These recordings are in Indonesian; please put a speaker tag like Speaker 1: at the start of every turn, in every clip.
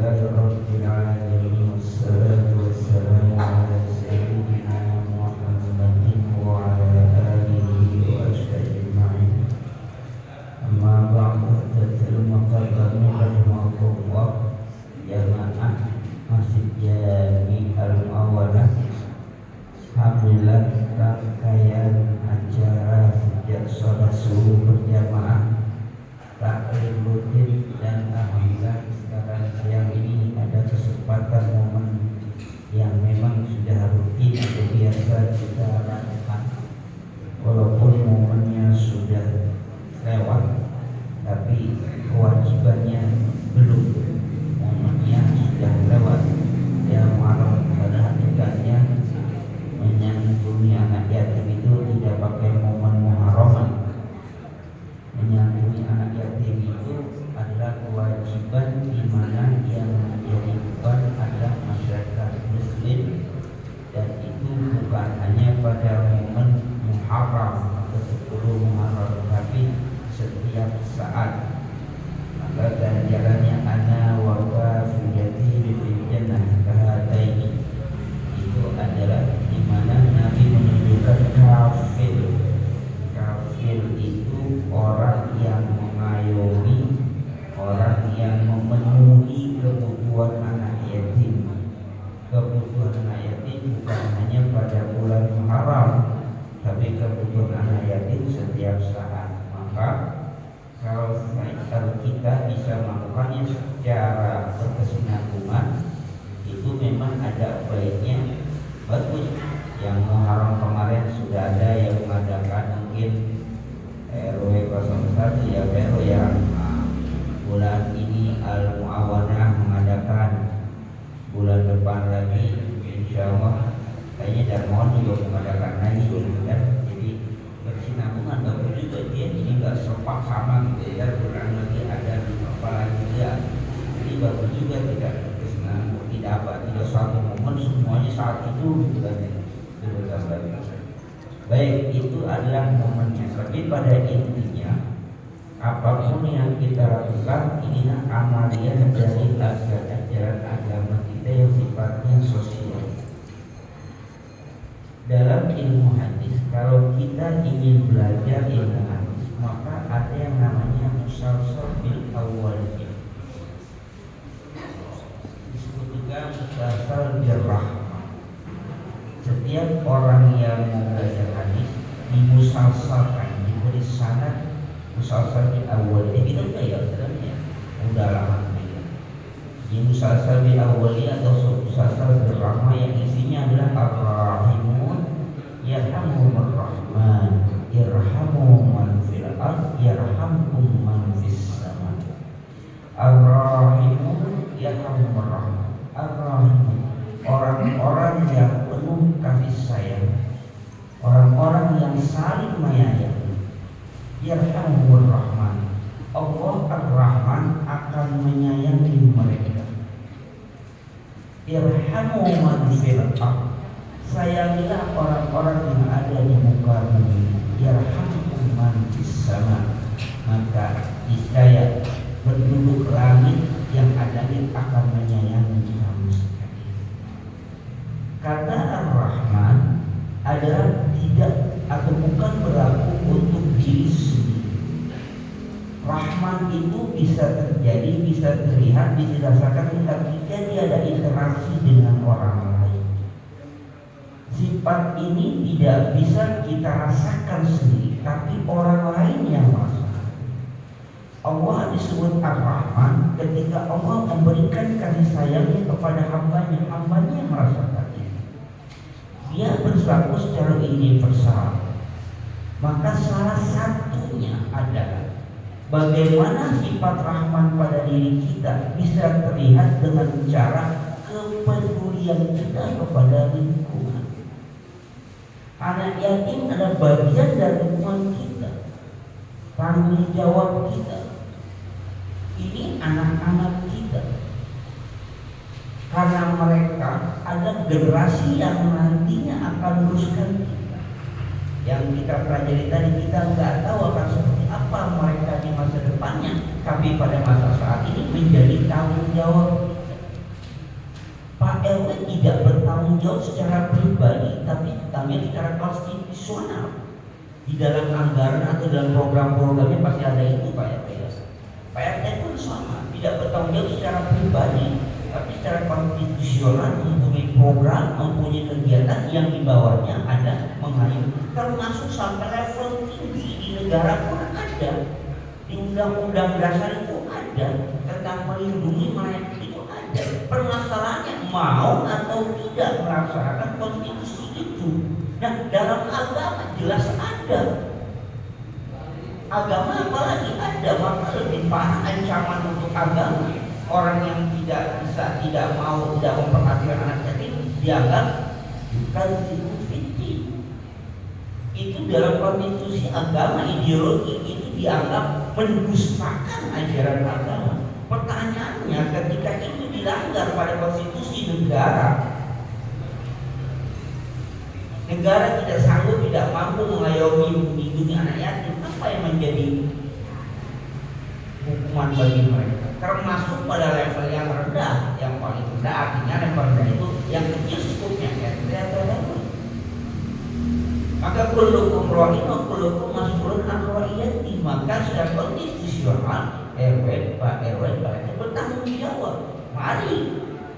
Speaker 1: Alhamdulillahirrabbilalamin. Wassalatu wassalamu ala sayyidina Muhammadin wa ala alihi wa ashabihi ajma'in. Amma ba'du, tatil muqaddami rahimahullah. Jamaah Masjid Jami Al-Mawadah, alhamdulillah rangkaian acara sejak sholat subuh berjamaah taklim rutin, dan alhamdulillah sekarang siang ini ada kesempatan momen yang memang sudah rutin atau biasa kita lakukan, walaupun momennya sudah lewat tapi kewajibannya belum. Momennya sudah lewat, yang malam pada hakikatnya menyantuni anak yatim itu tidak pakai momen muharraman. Menyantuni anak yatim itu adalah kewajiban di mana yang menjadi beban adalah masyarakat muslim, dan itu bukan hanya pada momen Muharram atau 10 Muharram, tapi setiap saat. Maka ganjarannya ana wa kafiyati fil jannah kahataini, itu adalah di mana Nabi menunjukkan kafir. Kafir itu orang yang mengayomi, orang yang memenuhi kebutuhan anak yatim. Kebutuhan anak yatim bukan hanya pada bulan Muharram, tapi kebutuhan anak yatim setiap saat. Maka kalau kita bisa melakukannya secara berkesinambungan, itu memang ada baiknya, bagus. Yang Muharram kemarin sudah ada yang mengadakan mungkin RW 01 ya, RW yang bulan ini Al-Muawanah mengadakan, bulan depan lagi insya Allah kayaknya Darmon juga mengadakan lagi kan. Jadi bersinambungan, bagus juga dia, ini nggak sepak sama gitu ya, bulan lagi ada apa lagi ya. Jadi bagus juga, tidak berkesinambungan, tidak suatu momen semuanya saat itu gitu kan ya. Baik, itu adalah momennya. Tapi pada intinya, apapun yang kita lakukan, inilah amaliyah dari ajaran agama kita yang sifatnya sosial. Dalam ilmu hadis, kalau kita ingin belajar ilmu hadis, maka ada yang namanya musalsal bil awwaliyah. Disebut juga musalsal bil rahmah. Setiap orang yang mau belajar hadis dimusalsalkan, diberi sanad musalsal bil awwaliyah. Kita udah ya sebenarnya udah lama ya. Di musalsal bil awwaliyah atau musalsal bil rahmah yang isinya adalah ar-rahimun yarhamuhumur rahman irhamu man fil ard yarhamkum man fis sama. Ar-rahimun yarhamuhumur rahman. Ar-rahimun, orang-orang yang penuh kasih sayang, orang-orang yang saling menyayangi. Yarhamuhumur rahman, Allah ar-Rahman akan menyayangi mereka. Irhamu man fil ard, sayangilah orang-orang yang ada di muka bumi. Yarhamkum man fis sama, maka niscaya penduduk langit yang ada akan menyayangi kamu sekalian. Kata Ar-Rahman adalah tidak atau bukan berlaku untuk diri sendiri. Rahman itu bisa terjadi, bisa terlihat, bisa dirasakan ketika dia ada interaksi dengan orang lain. Sifat ini tidak bisa kita rasakan sendiri, tapi orang lain yang merasakan. Allah disebut Ar-Rahman ketika Allah memberikan kasih sayangnya kepada hambanya, hambanya merasakan. Dia berlaku secara universal. Maka salah satunya adalah bagaimana sifat rahman pada diri kita bisa terlihat dengan cara kepedulian kita kepada lingkungan. Anak yatim adalah bagian dari lingkungan kita, tanggung jawab kita. Ini anak-anak kita. Karena mereka ada generasi yang nantinya akan meneruskan kita. Yang kita pelajari tadi, kita nggak tahu akan seperti apa mereka di masa depannya, tapi pada masa saat ini menjadi tanggung jawab kita. RW tidak bertanggung jawab secara pribadi, tapi tanggung secara konstitusional. Di dalam anggaran atau dalam program-programnya pasti ada itu Pak RT. Pak RT pun sama, tidak bertanggung jawab secara pribadi, tapi secara konstitusional mempunyai program, mempunyai kegiatan yang di bawahnya ada mengayomi, termasuk sampai level tinggi di negara pun ada. Di undang-undang dasar itu ada tentang melindungi mereka itu ada. Permasalahannya mau atau tidak melaksanakan konstitusi itu. Nah, dalam agama jelas ada. Agama apalagi ada, maka lebih parah ancaman untuk agama. Orang yang tidak bisa, tidak mau, tidak memperhatikan anak yatim dianggap bukan fitin. Itu dalam konstitusi agama, ideologi itu dianggap mendustakan ajaran agama. Pertanyaannya, ketika itu dilanggar pada konstitusi negara, negara tidak sanggup, tidak mampu mengayomi, melindungi anak yatim, apa yang menjadi hukuman bagi mereka? Termasuk pada level yang rendah, yang paling rendah, artinya level rendah itu yang kecil cukupnya RT atau RW. Maka kullukum ra'in wa kullukum mas'ulun an ra'iyati. Maka secara konstitusional RW, Pak RW, Pak RT bertanggung jawab. Mari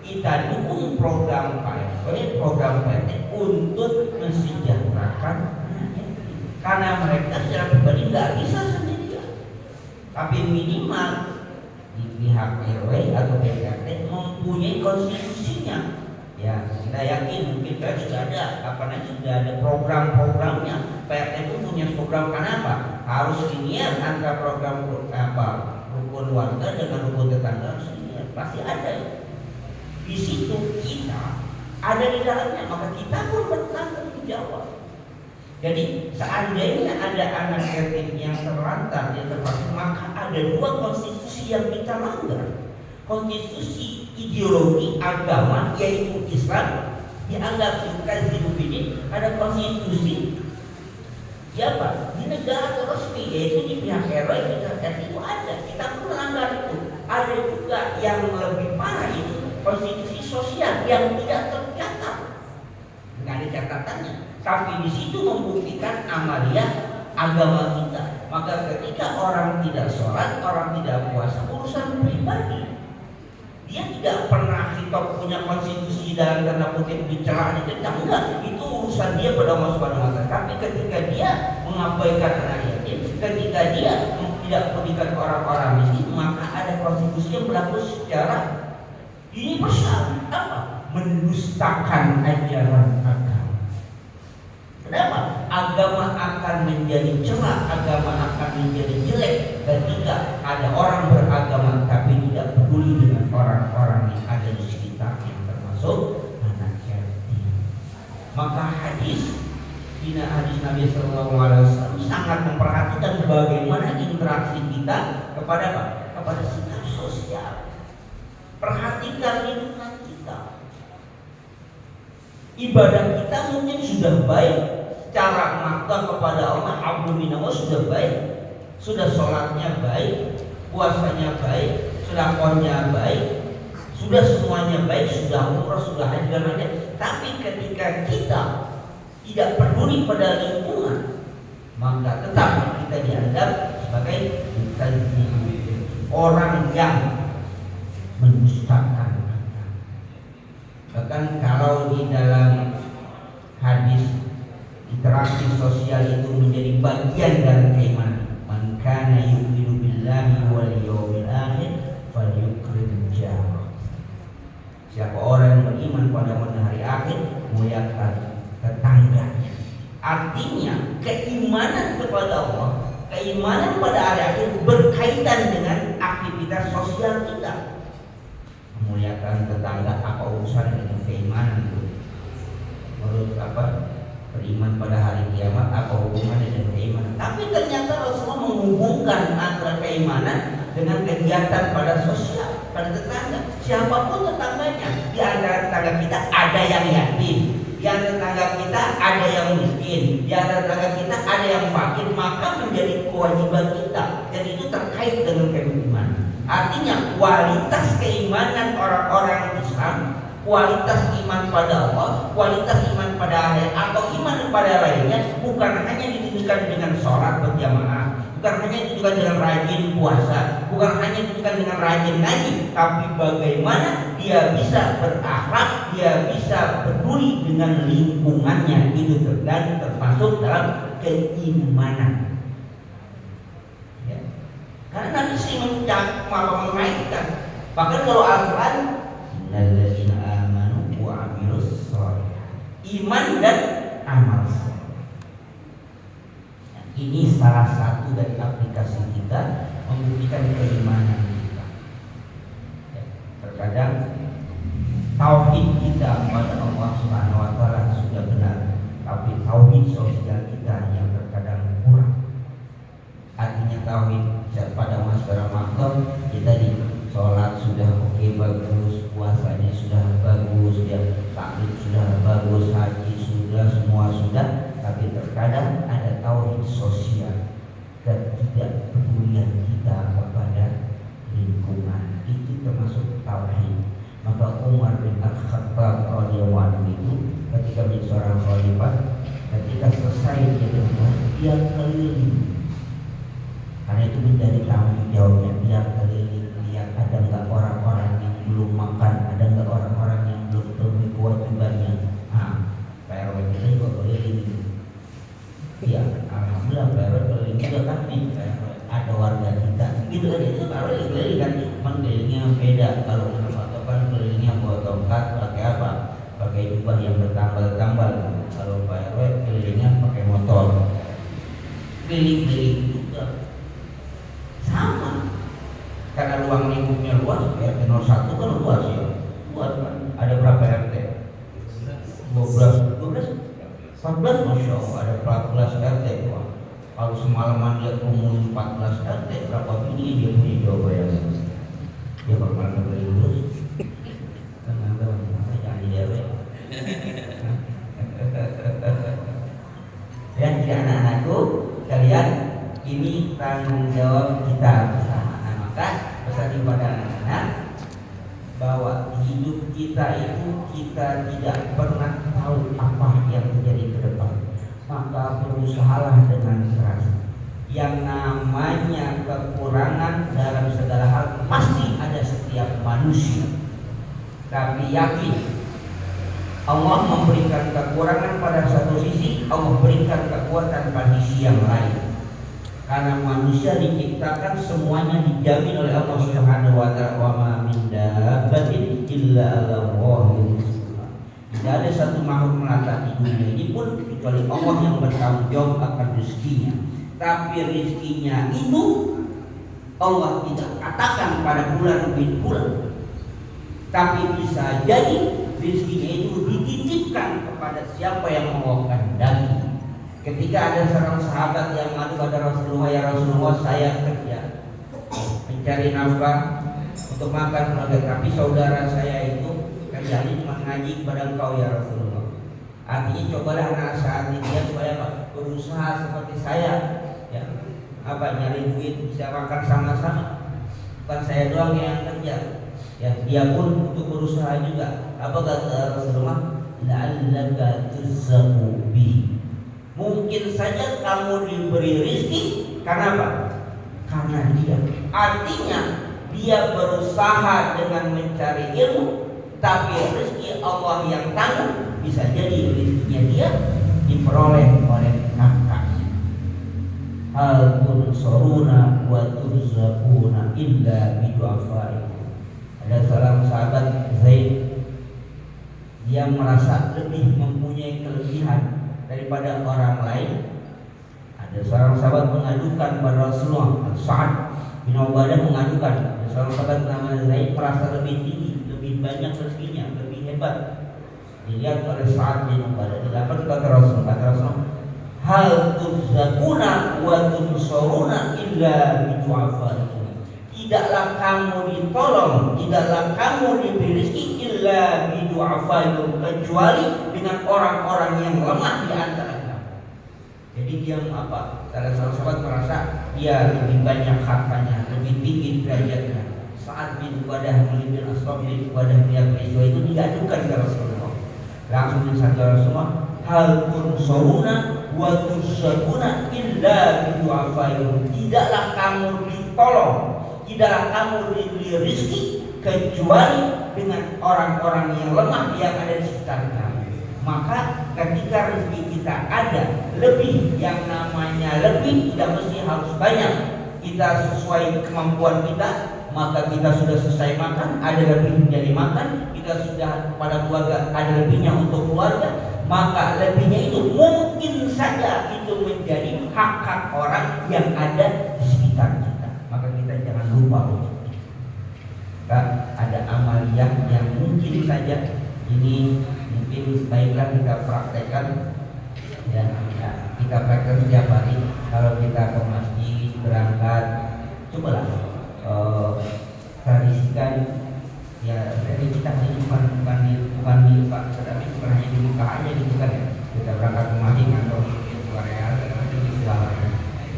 Speaker 1: kita dukung program Pak RW, program Pak RT untuk mensejahterakan rakyat. Karena mereka secara pribadi nggak bisa sendirian, tapi minimal di pihak RW atau PRT mempunyai konstitusinya. Ya, kita yakin mungkin kan sudah ada sudah ada program-programnya. PRT pun punya program, kenapa? Harus linear antara program rukun warga dengan rukun tetangga, harus linear. Pasti ada. Di situ kita ada di dalamnya, maka kita pun bertanggung jawab. Jadi seandainya ada anak yatim yang terlantar, yang terpaksa, maka ada dua konstitusi yang kita langgar. Konstitusi ideologi agama yaitu Islam dianggap bukan hidup ini. Ada konstitusi ya Pak, di negara resmi yaitu di pihak RW, itu ada. Kita pun melanggar itu. Ada juga yang lebih parah, itu konstitusi sosial yang tidak tercatat, nggak ada catatannya, tapi di situ membuktikan amalia agama kita. Maka ketika orang tidak sholat, orang tidak puasa, urusan pribadi. Dia tidak pernah kita punya konstitusi dalam tanda kutip dicela, dicegah, enggak. Itu urusan dia pada Allah Subhanahu wa Ta'ala. Tapi ketika dia mengabaikan anak yatim, ketika dia tidak pedulikan orang-orang miskin, maka ada konstitusi yang berlaku secara universal. Apa? Mendustakan ajaran agama. Kenapa? Agama akan menjadi celak, agama akan menjadi jelek ketika ada orang beragama tapi tidak peduli dengan orang-orang yang ada di sekitarnya, termasuk anak yatim. Maka hadis Nabi Sallallahu Alaihi Wasallam sangat memperhatikan bagaimana interaksi kita kepada apa? Kepada sikap sosial. Perhatikan lingkungan kita. Ibadah kita mungkin sudah baik, cara makna kepada Allah abluminawa sudah baik, sudah sholatnya baik, puasanya baik, sedekahnya baik, sudah semuanya baik, sudah umrah, sudah haji dan lain-lain. Tapi ketika kita tidak peduli pada lingkungan, maka tetap kita dianggap sebagai orang yang mendustakan. Bahkan kalau di dalam hadis interaksi sosial itu menjadi bagian dari keimanan. Man kana yu'minu billahi wal yawmil akhir falyukrim jarah. Siapa orang yang beriman pada hari akhir, muliakan tetangganya. Artinya keimanan kepada Allah, keimanan pada hari akhir berkaitan dengan aktivitas sosial kita. Memuliakan tetangga, apa urusan dengan keimanan itu? Menurut beriman pada hari kiamat apa hubungannya dengan keimanan? Tapi ternyata Rasulullah menghubungkan antara keimanan dengan kegiatan pada sosial, pada tetangga. Siapapun tetangganya, di antara tetangga kita ada yang yatim, di antara tetangga kita ada yang miskin, di antara tetangga kita ada yang fakir, maka menjadi kewajiban kita. Dan itu terkait dengan keimanan. Artinya kualitas keimanan orang-orang Islam, Kualitas iman pada Allah, kualitas iman pada akhirat, atau iman pada lainnya bukan hanya ditunjukkan dengan sholat berjamaah, bukan hanya ditunjukkan dengan rajin puasa, bukan hanya ditunjukkan dengan rajin ngaji, tapi bagaimana dia bisa berakhlak, dia bisa peduli dengan lingkungannya, itu dan termasuk dalam keimanan. Ya. Karena Nabi sering mengaitkan, bahkan kalau Al-Quran iman dan amal saleh. Ini salah satu dari aplikasi kita membuktikan keimanan kita. Terkadang tauhid kita kepada Allah Subhanahu wa taala sudah benar, tapi tauhid sosial kita yang terkadang kurang. Artinya tauhid pada masyarakat makhluk kita di sholat sudah oke, bagus, puasanya sudah bagus, ya taklim sudah bagus, haji sudah, semua sudah, tapi terkadang ada tauhid sosial, ketidakpedulian kita kepada lingkungan, itu termasuk tauhid. Maka Umar bin Khattab radhiyallahu anhu itu ketika menjadi seorang khalifah, ketika selesai dia keliling, karena itu menjadi tanggung jawabnya, dia keliling lihat ada nggak orang-orang yang belum makan, ada nggak orang-orang yang belum penuhi kewajibannya. Pak RW kita juga keliling. Ya, alhamdulillah Pak RW keliling juga kan nih, ada warga kita. Gitu aja itu Pak RW keliling kan, kelilingnya beda. Kalau menurut patokan kelilingnya bawa tongkat, pakai apa? Pakai jubah yang bertambal-tambal. Kalau Pak RW kelilingnya pakai motor. Keliling-keliling juga sama. Karena ruang lingkupnya luas, RT 01 kan luas ya. Luas kan. Ada berapa RT? 12, 14, Masya Allah, ada 14 RT. Wah, kalau semalaman dia umum 14 RT, berapa bini dia punya coba ya? Dia bagaimana beli terus? Kan ada jangan dijawab. Ya, jadi anak-anakku, kalian ini tanggung jawab kita bersama. Maka pesan kepada anak-anak bahwa hidup kita itu kita tidak pernah tahu apa yang terjadi ke depan. Maka berusahalah dengan keras. Yang namanya kekurangan dalam segala hal pasti ada setiap manusia. Tapi yakin Allah memberikan kekurangan pada satu sisi, Allah berikan kekuatan pada sisi yang lain. Karena manusia diciptakan semuanya dijamin oleh Allah Subhanahu wa taala, wa ma min dabbatin illa 'alallahi rizquha. Tidak ada satu makhluk melata di dunia ini pun kecuali Allah yang bertanggung jawab akan rezekinya. Tapi rezekinya itu Allah tidak katakan pada bulan bin bulan. Tapi bisa jadi rezekinya itu dititipkan kepada siapa yang Allah kehendaki. Ketika ada seorang sahabat yang mengadu pada Rasulullah, ya Rasulullah, saya kerja mencari nafkah untuk makan keluarga, tapi saudara saya itu kerjanya cuma ngaji kepada engkau ya Rasulullah. Artinya cobalah nasihati dia supaya berusaha seperti saya, ya nyari duit bisa makan sama-sama. Bukan saya doang yang kerja, ya dia pun untuk berusaha juga. Apa kata Rasulullah? La'allaka tuzzaku bihi. Mungkin saja kamu diberi rezeki karena apa? Karena dia. Artinya dia berusaha dengan mencari ilmu, tapi rezeki Allah yang tanggung. Bisa jadi rezekinya dia diperoleh oleh kakaknya. Hal tunsuruna wa turzaquna illa bidu'afaikum. Ada seorang sahabat Zaid, dia merasa lebih mempunyai kelebihan daripada orang lain. Ada seorang sahabat mengadukan kepada Rasulullah, Sa'ad bin Ubadah mengadukan, ada seorang sahabat namanya Zaid merasa lebih tinggi, lebih banyak rezekinya, lebih hebat. Dilihat oleh Sa'ad bin Ubadah. Dapat kata Rasulullah, hal turzaquna wa tunsuruna illa bidu'afaikum. Tidaklah kamu ditolong, tidaklah kamu diberi rezeki illa bidu'afaikum, kecuali dengan orang-orang yang lemah di antara kamu. Jadi dia apa? Salah seorang sahabat merasa dia lebih banyak hartanya, lebih tinggi derajatnya. Sa'ad bin Ubadah bin Aslam bin Ubadah bin peristiwa itu diadukan ke Rasulullah. Langsung disabda Rasulullah, hal tunsuruna wa tusyabuna illa bidu'afaikum. Tidaklah kamu ditolong, tidaklah kamu diberi rezeki kecuali dengan orang-orang yang lemah yang ada di sekitar kamu. Maka ketika rezeki kita ada lebih, yang namanya lebih tidak mesti harus banyak. Kita sesuai kemampuan kita, maka kita sudah selesai makan, ada lebih jadi makan. Kita sudah pada keluarga, ada lebihnya untuk keluarga, maka lebihnya itu mungkin saja itu menjadi hak-hak orang yang ada di sekitar kita. Maka kita jangan lupa untuk ada amaliyah yang mungkin saja ini mungkin baiklah kita praktekkan ya, kita praktekkan setiap hari. Kalau kita ke masjid berangkat, cobalah tradisikan ya. Jadi kita ini bukan di Pak, tetapi bukan hanya di Mekah aja gitu kan ya. Kita berangkat ke masjid atau ke Korea dan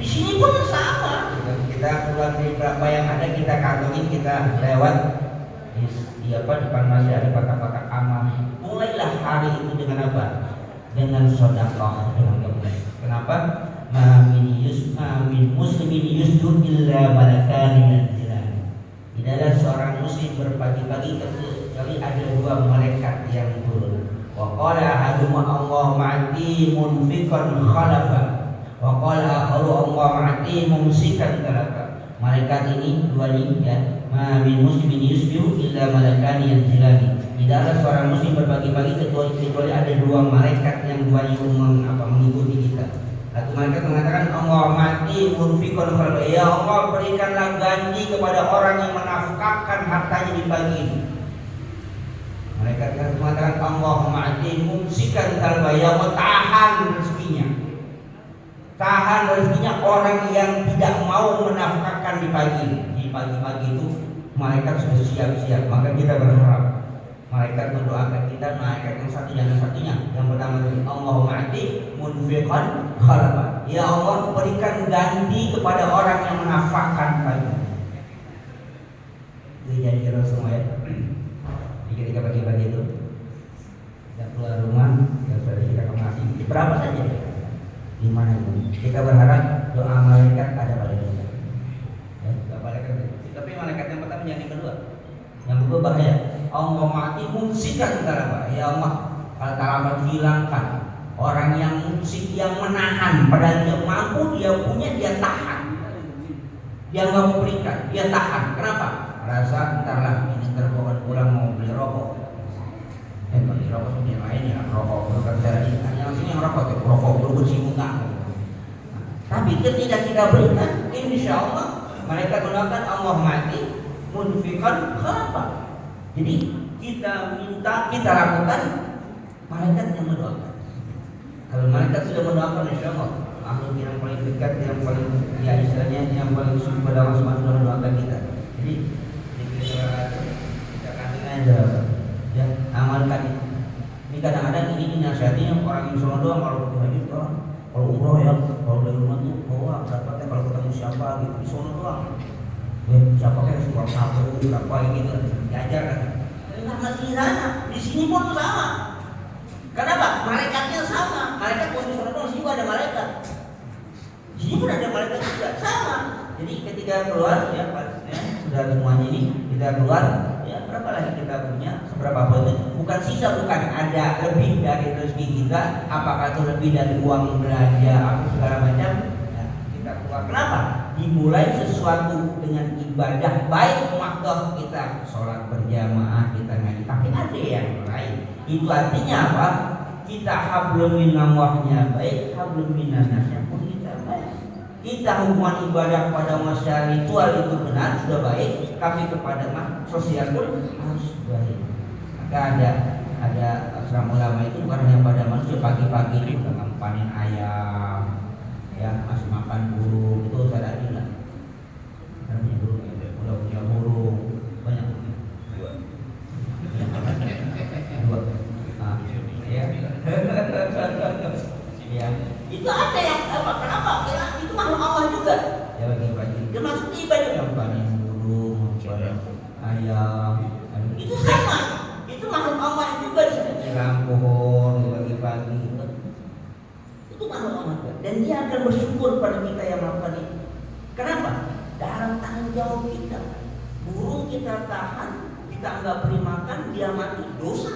Speaker 1: di sini pun sama. Kita keluar dari berapa yang ada, kita kantongin, kita lewat di depan masjid ada kotak-kotak amal. Mulailah hari itu dengan apa? Dengan sedekah, dengan kebaikan. Kenapa? Min muslimin yusdu illa malakani yanzilani. Tidaklah seorang muslim berpagi-pagi kecuali ada dua malaikat yang turun. Wa qala ahadum Allahumma ati munfiqan khalafa wa qala akharu Allahumma ati mumsikan talaka. Malaikat ini dua ini ya. Min muslimin yusdu illa malakani yanzilani. Tidaklah seorang muslim berpagi-pagi kecuali ada dua malaikat yang dua itu mengikuti kita. Satu malaikat mengatakan, Allah mati munfikun khalqa. Ya Allah, berikanlah ganti kepada orang yang menafkahkan hartanya di pagi ini. Malaikat yang mengatakan, Allah mati mumsikan khalqa. Ya Allah, tahan rezekinya. Tahan rezekinya orang yang tidak mau menafkahkan di pagi. Di pagi-pagi itu malaikat sudah siap-siap. Maka kita berharap malaikat mendoakan kita, malaikat yang satu dan satunya. Yang pertama dari Allahumma ati munfiqan khalafa. Ya Allah, berikan ganti kepada orang yang menafkahkan pagi. Itu janji Rasulullah ya. Ketika pagi-pagi itu kita keluar rumah, ya sudah kita ke masjid. Berapa saja? Di mana itu? Kita berharap doa malaikat ada pada kita. Ya, doa malaikat. Tapi malaikat yang pertama, yang kedua. Yang kedua bahaya. Allah mati mumsikan talaba. Ya Allah, kalau talaba hilangkan orang yang mumsik, yang menahan, padahal dia mampu, dia punya, dia tahan. Dia nggak mau berikan, dia tahan. Kenapa? Rasa entarlah ini terbawa pulang mau beli rokok. Beli rokok itu yang lain ya, rokok bukan cara ini. Yang sini rokok itu rokok bersih muka. Tapi ketika kita berikan, insya Allah mereka gunakan Allah mati munfiqan khalafa. Jadi kita minta, kita lakukan, malaikat yang mendoakan. Kalau malaikat sudah mendoakan, insya Allah makhluk yang paling dekat, yang paling ya istilahnya yang paling suci pada Allah SWT sudah mendoakan kita. Jadi kita kasih aja ya, amalkan itu. Ini kadang-kadang ini nasihatnya orang yang sholat doang, kalau pergi haji doang, kalau umroh ya, kalau dari rumah tuh bawa dapatnya kalau ketemu siapa gitu di sholat doang. Ya, siapa kayak sebuah satu berapa gitu diajar kan? Enggak masih di sana, di sini pun sama. Kenapa? Malaikatnya sama. Malaikat pun di sana di sini juga ada malaikat. Di sini pun ada malaikat juga sama. Jadi ketika keluar ya, sudah semuanya ini kita keluar ya, berapa lagi kita punya, seberapa banyak? Bukan sisa, bukan ada lebih dari rezeki kita. Apakah itu lebih dari uang belanja apa segala macam? Ya, kita keluar. Kenapa? Dimulai sesuatu dengan ibadah baik, maka kita sholat berjamaah, kita ngaji. Tapi ada yang lain. Itu artinya apa? Kita hablum minallahnya baik, hablum minannasnya pun kita baik. Kita hubungan ibadah pada masyarakat ritual itu benar, sudah baik. Tapi kepada sosial pun harus baik. Maka ada asrama ulama itu bukan hanya pada manusia, pagi-pagi itu dengan panen ayam, ya masih makan burung, itu saya ada lah. Punya burung, udah punya burung banyak. Dua. Nah, ya. Ya. Itu ada yang apa? Kenapa? Karena itu makhluk Allah juga. Ya bagi-bagi. Termasuk ibadah yang panen burung, dan dia akan bersyukur pada kita yang melakukan itu. Kenapa? Dalam tanggung jawab kita. Burung kita tahan, kita nggak beri makan, dia mati, dosa.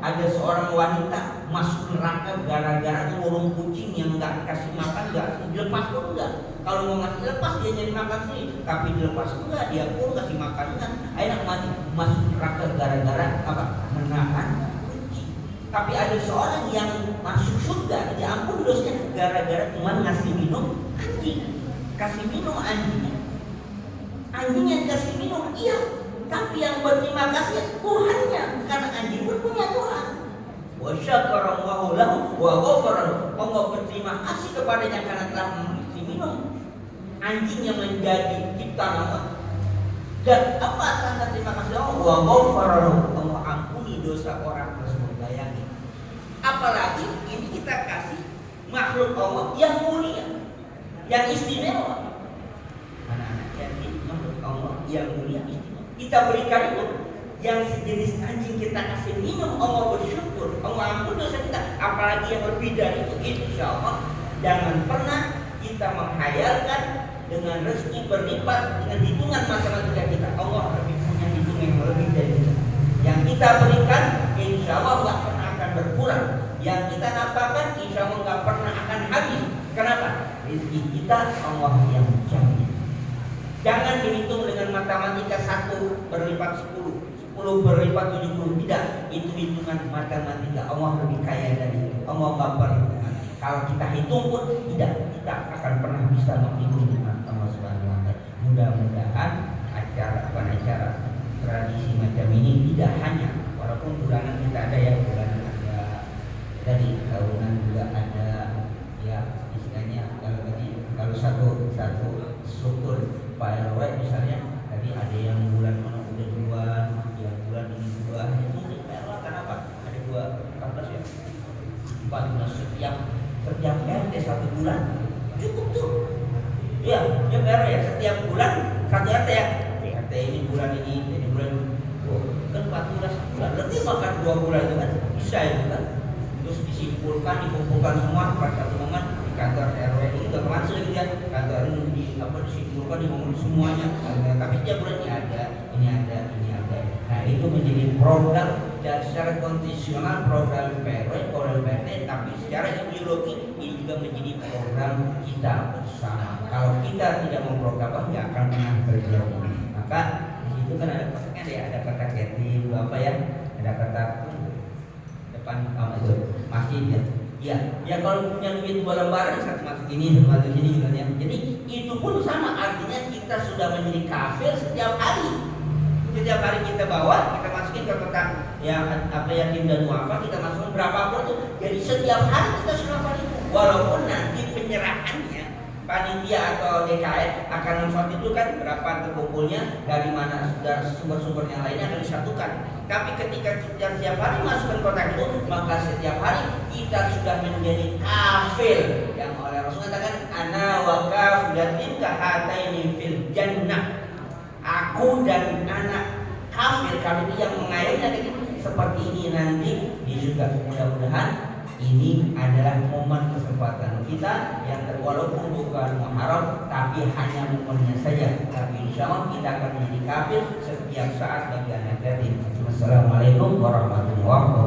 Speaker 1: Ada seorang wanita masuk neraka gara-gara ngurung kucing yang nggak kasih makan, nggak dilepas pun enggak. Kalau mau ngasih lepas dia nyari makan sendiri, tapi dilepas enggak, dia pun kasih makan enggak. Akhirnya mati, masuk neraka gara-gara apa? Menahan kucing. Tapi ada seorang yang masuk surga, diampuni dosanya gara-gara cuma ngasih minum anjing, kasih minum anjingnya. Anjing yang kasih minum, iya. Tapi yang berterima kasih Tuhannya, karena anjing pun punya Tuhan. Wa syakarallahi lahu wa ghafara. Allah berterima kasih kepadanya karena telah memberi minum anjing yang menjadi ciptaan Allah. Dan apa tanda terima kasih Allah? Wa ghafara. Allah ampuni dosa orang tersebut. Bayangin. Apalagi ini kita kasih makhluk Allah yang mulia, yang istimewa. Anak-anak yatim makhluk Allah yang mulia istimewa. Kita berikan itu yang sejenis anjing, kita kasih minum, Allah bersyukur, Allah ampun dosa kita. Apalagi yang lebih dari itu, insya Allah jangan pernah kita menghayalkan dengan rezeki berlipat dengan hitungan matematika kita. Allah lebih punya hitungan yang lebih dari itu. Yang kita berikan, insya Allah nggak pernah akan berkurang. Yang kita nafkahkan, insya Allah nggak pernah akan habis. Kenapa? Rezeki kita Allah yang jamin. Jangan dihitung dengan matematika 1 berlipat 10, 10 berlipat 70. Tidak, itu hitungan matematika. Allah lebih kaya dari itu. Allah nggak perhitungan. Kalau kita hitung pun tidak, kita akan pernah bisa menghitung dengan Allah Subhanahu wa Ta'ala. Mudah-mudahan acara tradisi macam ini tidak hanya, walaupun bulanan kita ada ya, bulanan ada dari tahunan juga ada ya, istilahnya kalau satu struktur Pak RW misalnya, tadi ada yang bulan mana udah 2, yang bulan ini 2, itu Pak RW kenapa? Ada 14 ya, 14 setiap RT 1 bulan cukup tuh. Ya, ya Pak RW ya, setiap bulan 1 RT ya. RT ini bulan ini, jadi bulan kan 14 bulan, lebih makan 2 bulan itu kan bisa itu kan. Terus dikumpulkan semua pada satu momen di kantor RW ini udah kemana sih ya, kantor ini disimpulkan dibangun semuanya. Tapi setiap bulan ini ada. Nah itu menjadi program dan secara konstitusional program PRW, program PT, tapi secara ideologi ini juga menjadi program kita bersama. Kalau kita tidak memprogramkan nggak akan pernah terjadi. Maka di situ kan ada katakan ya, ada kata yatim, apa ya, ada kata depan itu masjid ya. Ya kalau punya duit 2 lembaran satu masuk ini, satu masuk sini gitu ya. Jadi itu pun sama, artinya kita sudah menjadi kafir setiap hari. Setiap hari kita bawa, kita masukin ke kotak yang apa yatim dan duafa, kita masukin berapapun tuh. Jadi setiap hari kita sudah paling. Walaupun nanti penyerahannya panitia atau DKI akan menentukan berapa terkumpulnya, dari mana sumber-sumber yang lainnya akan disatukan. Tapi ketika kita setiap hari masukkan kotak itu, maka setiap hari kita sudah menjadi kafir. Yang oleh Rasul katakan, ana wa kafilatin kahataini fil jannah. Aku dan anak kafir, kami yang mengayomi seperti ini nanti di surga. Mudah-mudahan ini adalah momen kesempatan kita yang walaupun bukan muharram, tapi hanya momennya saja. Tapi insya Allah kita akan menjadi kafir setiap saat bagi anak yatim. Wassalamualaikum warahmatullahi wabarakatuh.